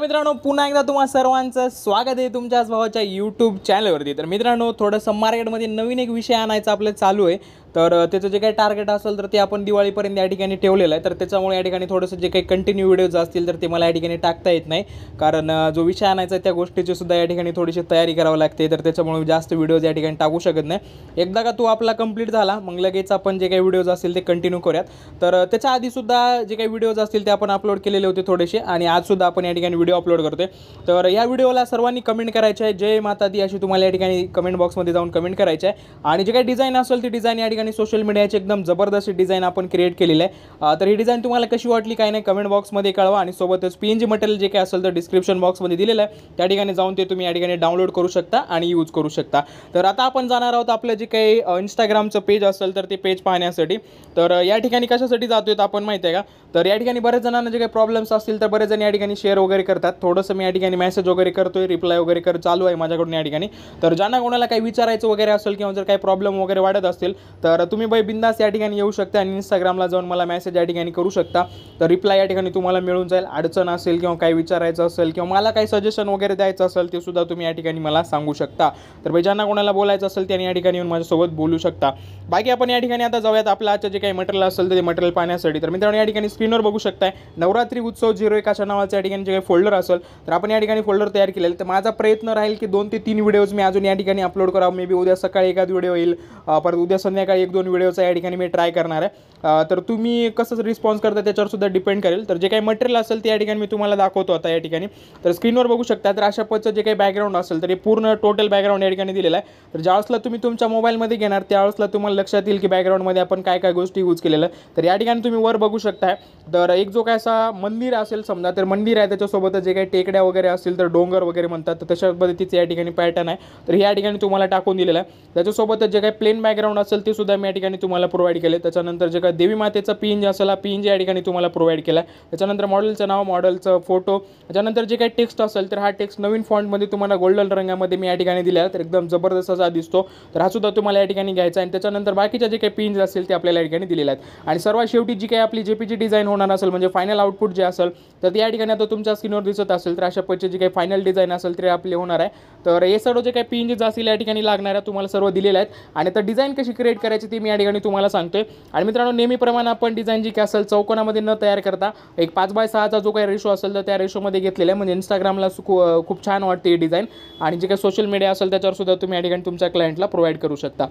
मित्रांनो पुन्हा एकदा तुम्हा सर्वांचं स्वागत आहे तुमच्याच भावाच्या यूट्यूब चॅनलवरती। तर मित्रांनो थोडंसं मार्केटमध्ये नवीन एक विषय आणायचा आपलं चालू आहे। तर त्याचं जे काही टार्गेट असेल तर ते आपण दिवाळीपर्यंत या ठिकाणी ठेवलेलं आहे। तर त्याच्यामुळे या ठिकाणी थोडंसं जे काही कंटिन्यू व्हिडिओज असतील तर ते मला या ठिकाणी टाकता येत नाही, कारण जो विषय आणायचा त्या गोष्टीची सुद्धा या ठिकाणी थोडीशी तयारी करावी लागते। तर त्याच्यामुळे जास्त व्हिडिओज या ठिकाणी टाकू शकत नाही। एकदा का तो आपला कंप्लीट झाला मग लगेच आपण जे काही व्हिडिओज असतील ते कंटिन्यू करूयात। तर त्याच्या आधी सुद्धा जे काही व्हिडिओज असतील ते आपण अपलोड केलेले होते थोडेसे, आणि आज सुद्धा आपण या ठिकाणी व्हिडिओ अपलोड करतोय। तर या व्हिडिओला सर्वांनी कमेंट करायचे आहे, जय माता दी अशी तुम्हाला या ठिकाणी कमेंट बॉक्समध्ये जाऊन कमेंट करायचे आहे। आणि जे काही डिझाइन असेल ती डिझाइन या ठिकाणी सोशल मीडियाची एकदम जबरदस्त डिझाइन आपण क्रिएट केलेली आहे। तर ही डिझाइन तुम्हाला कशी वाटली काय नाही कमेंट बॉक्समध्ये कळवा, आणि सोबतच पीएनजी मटेरियल जे काही असेल तर डिस्क्रिप्शन बॉक्समध्ये दिलेलं आहे, त्या ठिकाणी जाऊन ते तुम्ही या ठिकाणी डाउनलोड करू शकता आणि यूज करू शकता। तर आता आपण जाणार आहोत आपलं जे काही इंस्टाग्रामचं पेज असेल तर ते पेज पाहण्यासाठी। तर या ठिकाणी कशासाठी जातोय आपण माहिती आहे का? तर या ठिकाणी बरेच जणांना जे काही प्रॉब्लेम्स असतील तर बरेच जण या ठिकाणी शेअर वगैरे करतात। थोडंसं मी या ठिकाणी मेसेज वगैरे करतोय, रिप्लाय वगैरे चालू आहे माझ्याकडून या ठिकाणी। तर ज्यांना कोणाला काही विचारायचं वगैरे असेल किंवा जर काही प्रॉब्लेम वगैरे वाटत असतील तर तुम्ही बाई बिंदास या ठिकाणी येऊ शकता आणि इंस्टाग्रामला जाऊन मला मेसेज या ठिकाणी करू शकता। तर रिप्लाय या ठिकाणी तुम्हाला मिळून जाईल। अडचण असेल किंवा काही विचारायचं असेल किंवा मला काही सजेशन वगैरे द्यायचं असेल ते सुद्धा तुम्ही या ठिकाणी मला सांगू शकता। तर बाई ज्यांना कोणाला बोलायचं असेल त्यांनी या ठिकाणी येऊन माझ्यासोबत बोलू शकता। बाकी आपण या ठिकाणी आता जाऊयात आपलं आजचं जे काही मटेरियल असेल ते मटेरियल पाहण्यासाठी। तर मित्रांनो या ठिकाणी स्क्रीनवर बघू शकताय नवरात्री उत्सव 01 अशा नावाचं या ठिकाणी जे काही फोल्डर असेल तर आपण या ठिकाणी फोल्डर तयार केलेलं। तर माझा प्रयत्न राहील की 2 ते 3 व्हिडिओज मी अजून या ठिकाणी अपलोड करावं। मे बी उद्या सकाळी एखादा व्हिडिओ येईल, परत उद्या संध्याकाळी 1-2 व्हिडिओचा या ठिकाणी मी ट्राय करणार आहे। तर तुम्ही कसं रिस्पॉन्स करता त्याच्यावर सुद्धा डिपेंड करेल। तर जे काही मटेरियल असेल ते या ठिकाणी मी तुम्हाला दाखवतो आता या ठिकाणी। तर स्क्रीनवर बघू शकता तर अशा पद्धतीचं जे काही बॅकग्राऊंड असेल तर हे पूर्ण टोटल बॅकग्राऊंड या ठिकाणी दिलेलं आहे। तर ज्यावेळेसला तुम्ही तुमच्या मोबाईलमध्ये घेणार त्यावेळेसला तुम्हाला लक्षात येईल की बॅकग्राऊंडमध्ये आपण काय काय गोष्टी यूज केलेल्या आहे। तर या ठिकाणी तुम्ही वर बघू शकताय तर एक जो काय असा मंदिर असेल समजा, तर मंदिर आहे त्याच्यासोबत जे काही टेकड्या वगैरे असतील तर डोंगर वगैरे म्हणतात, तर तशा पद्धतीचे या ठिकाणी पॅटर्न आहे। तर या ठिकाणी तुम्हाला टाकून दिलेलं आहे। त्याच्यासोबत जे काही प्लेन बॅकग्राऊंड असेल ते सुद्धा मी या ठिकाणी तुम्हाला प्रोव्हाइड केले। त्याच्यानंतर जे काही देवी मातेचा पीएनजी असेल हा पीएनजी या ठिकाणी तुम्हाला प्रोव्हाइड केला आहे। त्याच्यानंतर मॉडेलचं नाव, मॉडेलचं फोटो, त्याच्यानंतर जे काही टेक्स्ट असेल तर हा टेक्स्ट नवीन फॉन्टमध्ये तुम्हाला गोल्डन रंगामध्ये मी या ठिकाणी दिला आहे। तर एकदम जबरदस्त असा दिसतो। तर हा सुद्धा तुम्हाला या ठिकाणी घ्यायचा आहे। आणि त्याच्यानंतर बाकीच्या जे काही पिन्स असतील ते आपल्याला या ठिकाणी दिलेले आहेत। आणि सर्वात शेवटी जी काही आपली जेपीजी डिझाइन होणार असेल म्हणजे फायनल आउटपुट जे असेल तर या ठिकाणी आता तुमच्या स्क्रीनवर दिसत असेल तर अशा पद्धतीची जी काही फायनल डिझाइन असेल ते आपले होणार आहे। तर हे सर्व जे काही पिनजेस असतील या ठिकाणी लागणार आहे तुम्हाला सर्व दिलेले आहेत। आणि आता डिझाइन कशी क्रिएट करायची ती मी या ठिकाणी तुम्हाला सांगतोय। आणि मित्रांनो नेहमीप्रमाणे आपण डिझाइन जी काही असेल चौकोनामध्ये न तयार करता एक 5x6चा जो काही रेशो असेल तर त्या रेशोमध्ये घेतलेला आहे, म्हणजे इंस्टाग्रामला खूप छान वाटते ही डिझाइन। आणि जे काही सोशल मीडिया असेल त्याच्यावर सुद्धा तुम्ही या ठिकाणी तुमच्या क्लायंटला प्रोव्हाइड करू शकता।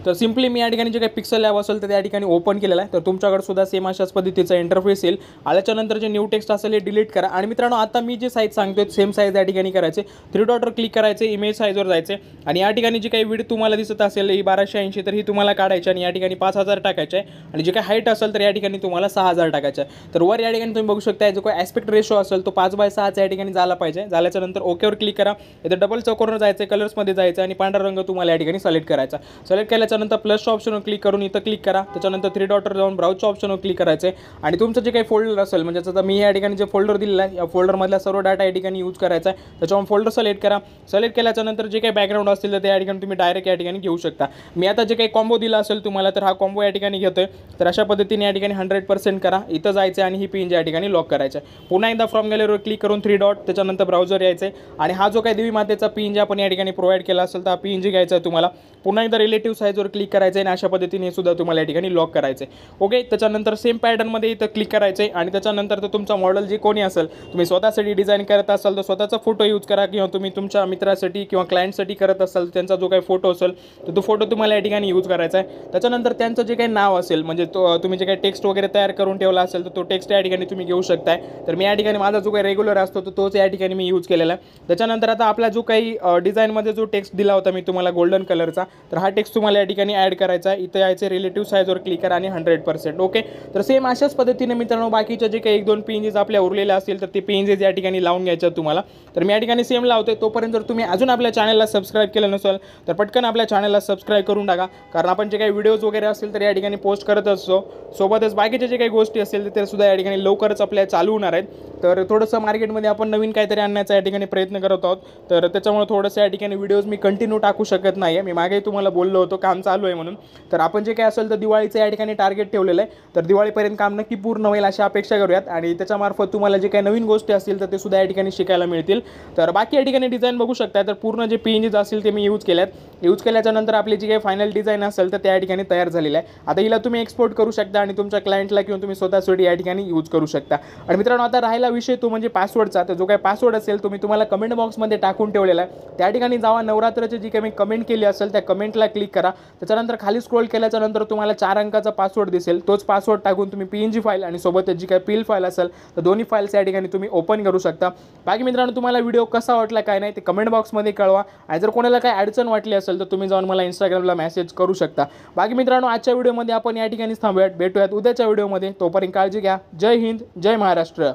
तर सिम्पली मी या ठिकाणी जे काही पिक्सल लॅब असेल तर त्या ठिकाणी ओपन केलेलं आहे। तर तुमच्याकडे सुद्धा सेम अशाच पद्धतीचा इंटरफेस येईल। आल्याच्यानंतर जे न्यू टेक्स्ट असेल हे डिलीट करा। आणि मित्रांनो आता मी जे साईज सांगतोय सेम साईज या ठिकाणी करायचे, 3 डॉटवर क्लिक करायचे, इमेज साईजवर जायचे आणि या ठिकाणी जी काही विड्थ तुम्हाला दिसत असेल ही 1280 तर ही तुम्हाला काढायची आणि या ठिकाणी 5000 टाकायचे आहे। आणि जे काही हाईट असेल तर या ठिकाणी तुम्हाला 6000 टाकायचं आहे। तर वर या ठिकाणी तुम्ही बघू शकता जो काही ॲस्पेक्ट रेशो असेल तो 5x6चा या ठिकाणी झाला पाहिजे। झाल्याच्यानंतर ओकेवर क्लिक करा, इथे डबल चौकोनवर जायचं, कलर्समध्ये जायचं आणि पांढरा रंग तुम्हाला या ठिकाणी सिलेक्ट करायचा। सिलेक्ट केल्याच्यानंतर प्लसच्या ऑप्शन क्लिक करून इथं क्लिक करा। त्याच्यानंतर 3 डॉटवर जाऊन ब्राउजच्या ऑप्शनवर क्लिक करायचे आणि तुमचं जे काही फोल्डर असेल म्हणजे आता मी या ठिकाणी जे फोल्डर दिलेलं आहे या फोल्डरमधला सर्व डाटा या ठिकाणी यूज करायचा आहे। त्याच्यावर फोल्डर सिलेक्ट करा। सिलेक्ट केल्याच्यानंतर जे काही बॅकग्राऊंड असतील तर त्या या ठिकाणी तुम्ही डायरेक्ट या ठिकाणी घेऊ शकता। मी आता जे काही कॉम्बो दिला असेल तुम्हाला तर हा कॉम्बो या ठिकाणी घेतोय। तर अशा पद्धतीने या ठिकाणी 100% करा, इथं जायचं आणि ही पिन या ठिकाणी लॉक करायचं आहे। पुन्हा एकदा फ्रॉम गॅलरीवर क्लिक करून 3 डॉट, त्याच्यानंतर ब्राउझर यायचं आणि हा जो काही देवी मातेचा पिन जे आपण या ठिकाणी प्रोव्हाइड केला असेल तर हा पिन घ्यायचा आहे तुम्हाला। पुन्हा एकदा रिलेटिव्ह साईजवर क्लिक करायचं आणि अशा पद्धतीने सुद्धा तुम्हाला या ठिकाणी लॉक करायचे। ओके, त्याच्यानंतर सेम पॅटर्नमध्ये इथं क्लिक करायचे आणि त्याच्यानंतर तर तुमचा मॉडेल जे कोणी असेल तुम्ही स्वतःसाठी डिझाइन करत असाल तर स्वतःचा फोटो यूज करा, किंवा तुम्ही तुमच्या मित्रासाठी किंवा क्लायंटसाठी करत असाल त्यांचा जो काही फोटो असेल तर तो फोटो तुम्हाला या ठिकाणी यूज करायचा आहे। त्याच्यानंतर त्यांचं जे काही नाव असेल म्हणजे तुम्ही जे काही टेक्स्ट वगैरे तयार करून ठेवला असेल तर तो टेक्स्ट या ठिकाणी तुम्ही घेऊ शकताय। तर मी या ठिकाणी माझा जो काही रेग्युलर असतो तर तोच या ठिकाणी मी यूज केलेला आहे। त्याच्यानंतर आता आपला जो काही डिझाइनमध्ये जो टेक्स्ट दिला होता मी तुम्हाला गोल्डन कलरचा, तर हा टेक्स्ट तुम्हाला या ठिकाणी ॲड करायचा आहे। इथं यायचे रिलेटिव्ह साईजवर क्लिक करा आणि 100%। ओके, तर सेम अशाच पद्धतीने मित्रांनो बाकीचे जे काही 1-2 पेजेस आपल्या उरलेले असतील तर ते पेजेस या ठिकाणी लावून घ्यायचे तुम्हाला। तर मी या ठिकाणी सेम लावतोय। तोपर्यंत जर तुम्ही अजून आपल्या चॅनलला सबस्क्राइब केलं नसेल तर पटकन आपल्या चॅनलला सबस्क्राइब करून टाका, कारण आपण जे काही व्हिडिओज वगैरे असतील तर या ठिकाणी पोस्ट करत असतो। सोबतच बाकीचे जे काही गोष्टी असतील ते सुद्धा या ठिकाणी लवकरच आपल्या चालू होणार आहेत। तर थोडंसं मार्केटमध्ये आपण नवीन काहीतरी आणण्याचा या ठिकाणी प्रयत्न करत आहोत। तर त्याच्यामुळे थोडंसं या ठिकाणी व्हिडिओज मी कंटिन्यू टाकू शकत नाही आहे। मी मागे तुम्हाला बोललो होतो काम चालू आहे म्हणून. तर आपण जे काही असेल तर दिवाळीचं या ठिकाणी टार्गेट ठेवलेलं आहे. तर दिवाळीपर्यंत काम नक्की पूर्ण होईल अशी अपेक्षा करूयात आणि त्याच्यामार्फत तुम्हाला जे काही नवीन गोष्टी असतील तर ते सुद्धा या ठिकाणी शिकायला मिळतील. तर बाकी या ठिकाणी डिझाईन बघू शकता. तर पूर्ण जे PNGs असतील ते मी यूज केल्याच्या नंतर आपली जी काही फायनल डिझाईन असेल तर त्या या ठिकाणी तयार झालेलं आहे. आता हिला तुम्ही एक्सपोर्ट करू शकता आणि तुमच्या क्लायंटला किंवा तुम्ही स्वतःसाठी या ठिकाणी यूज करू शकता. आणि मित्रांनो, आता राहिला विषय तो म्हणजे पासवर्डचा. तर जो काही पासवर्ड असेल तो मी तुम्हाला कमेंट बॉक्समध्ये टाकून ठेवलेला आहे. त्या ठिकाणी जावा, नवरात्रची जी काही मी कमेंट केली असेल त्या कमेंटला क्लिक करा. त्याच्यानंतर खाली स्क्रोल केल्याच्या नंतर तुम्हाला 4 अंकाचा पासवर्ड दिसेल. तोच पासवर्ड टाकून तुम्ही PNG फाईल आणि सोबत जी काही PL फाईल असेल तर दोन्ही फाईल्स या ठिकाणी तुम्ही ओपन करू शकता. बाकी मित्रांनो, तुम्हाला व्हिडिओ कसा वाटला काय नाही ते कमेंट बॉक्समध्ये कळवा. आणि जर कोणाला काही अडचण वाटली असेल तर तुम्ही जाऊन मला इंस्टाग्रामला मेसेज करू शकता. बाकी मित्रांनो, आजच्या व्हिडिओमध्ये आपण या ठिकाणीच थांबूयात. भेटूयात उद्याच्या व्हिडिओमध्ये. तोपर्यंत काळजी घ्या. जय हिंद, जय महाराष्ट्र.